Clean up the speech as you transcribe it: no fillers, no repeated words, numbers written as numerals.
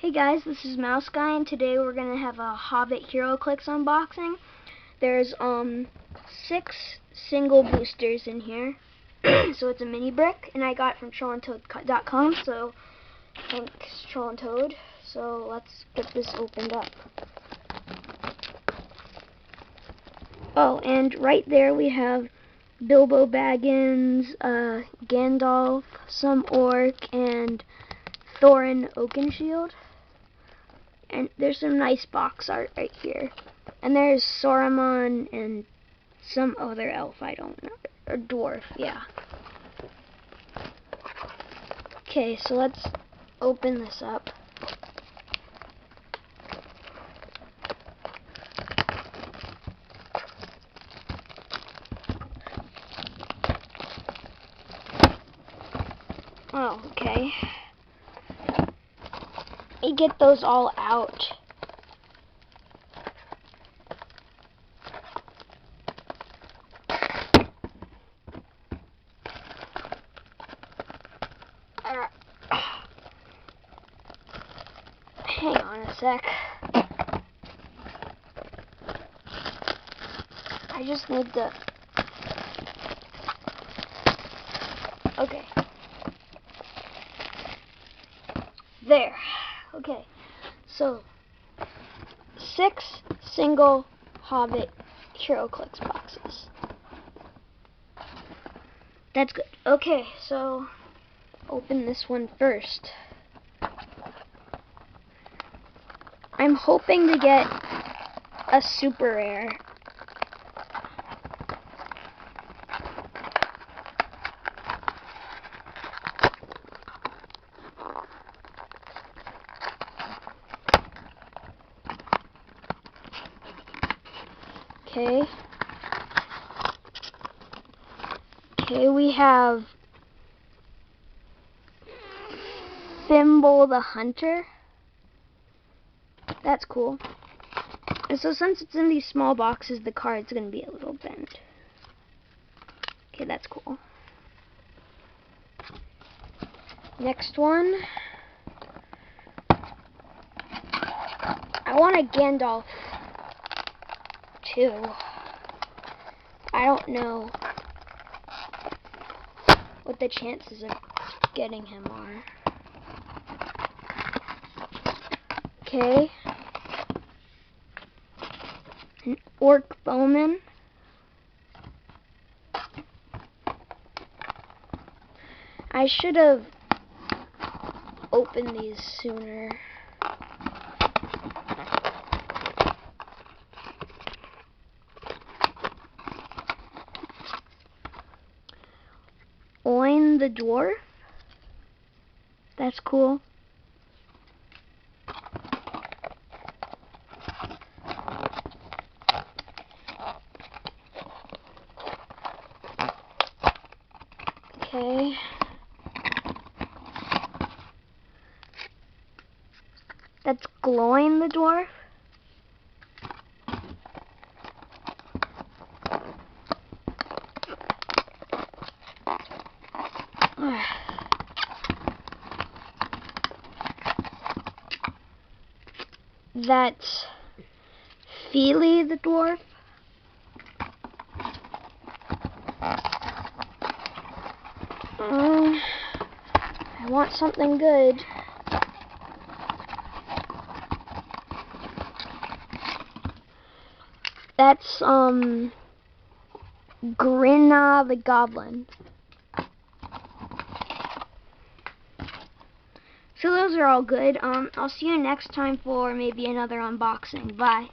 Hey guys, this is Mouse Guy, and today we're gonna have a Hobbit Heroclix unboxing. There's 6 single boosters in here, so it's a mini brick, and I got it from trollandtoad.com. So thanks Troll and Toad. So let's get this opened up. Oh, and right there we have Bilbo Baggins, Gandalf, some orc, and Thorin Oakenshield. And there's some nice box art right here. And there's Saruman and some other elf, I don't know. Or dwarf, yeah. Okay, so let's open this up. Oh, okay. Let me get those all out. Hang on a sec. I just need to... Okay. There. Okay. So, 6 single Hobbit Heroclix boxes. That's good. Okay, so open this one first. I'm hoping to get a super rare. Okay. Okay, we have Fimble the Hunter. That's cool. And so since it's in these small boxes, the card's going to be a little bent. Okay, that's cool. Next one. I want a Gandalf too. I don't know what the chances of getting him are. Okay. An orc bowman. I should have opened these sooner. Oin the dwarf. That's cool. Okay. That's Glowing the dwarf. That's Feely the dwarf. I want something good. That's Grinna the goblin. So those are all good. I'll see you next time for maybe another unboxing. Bye.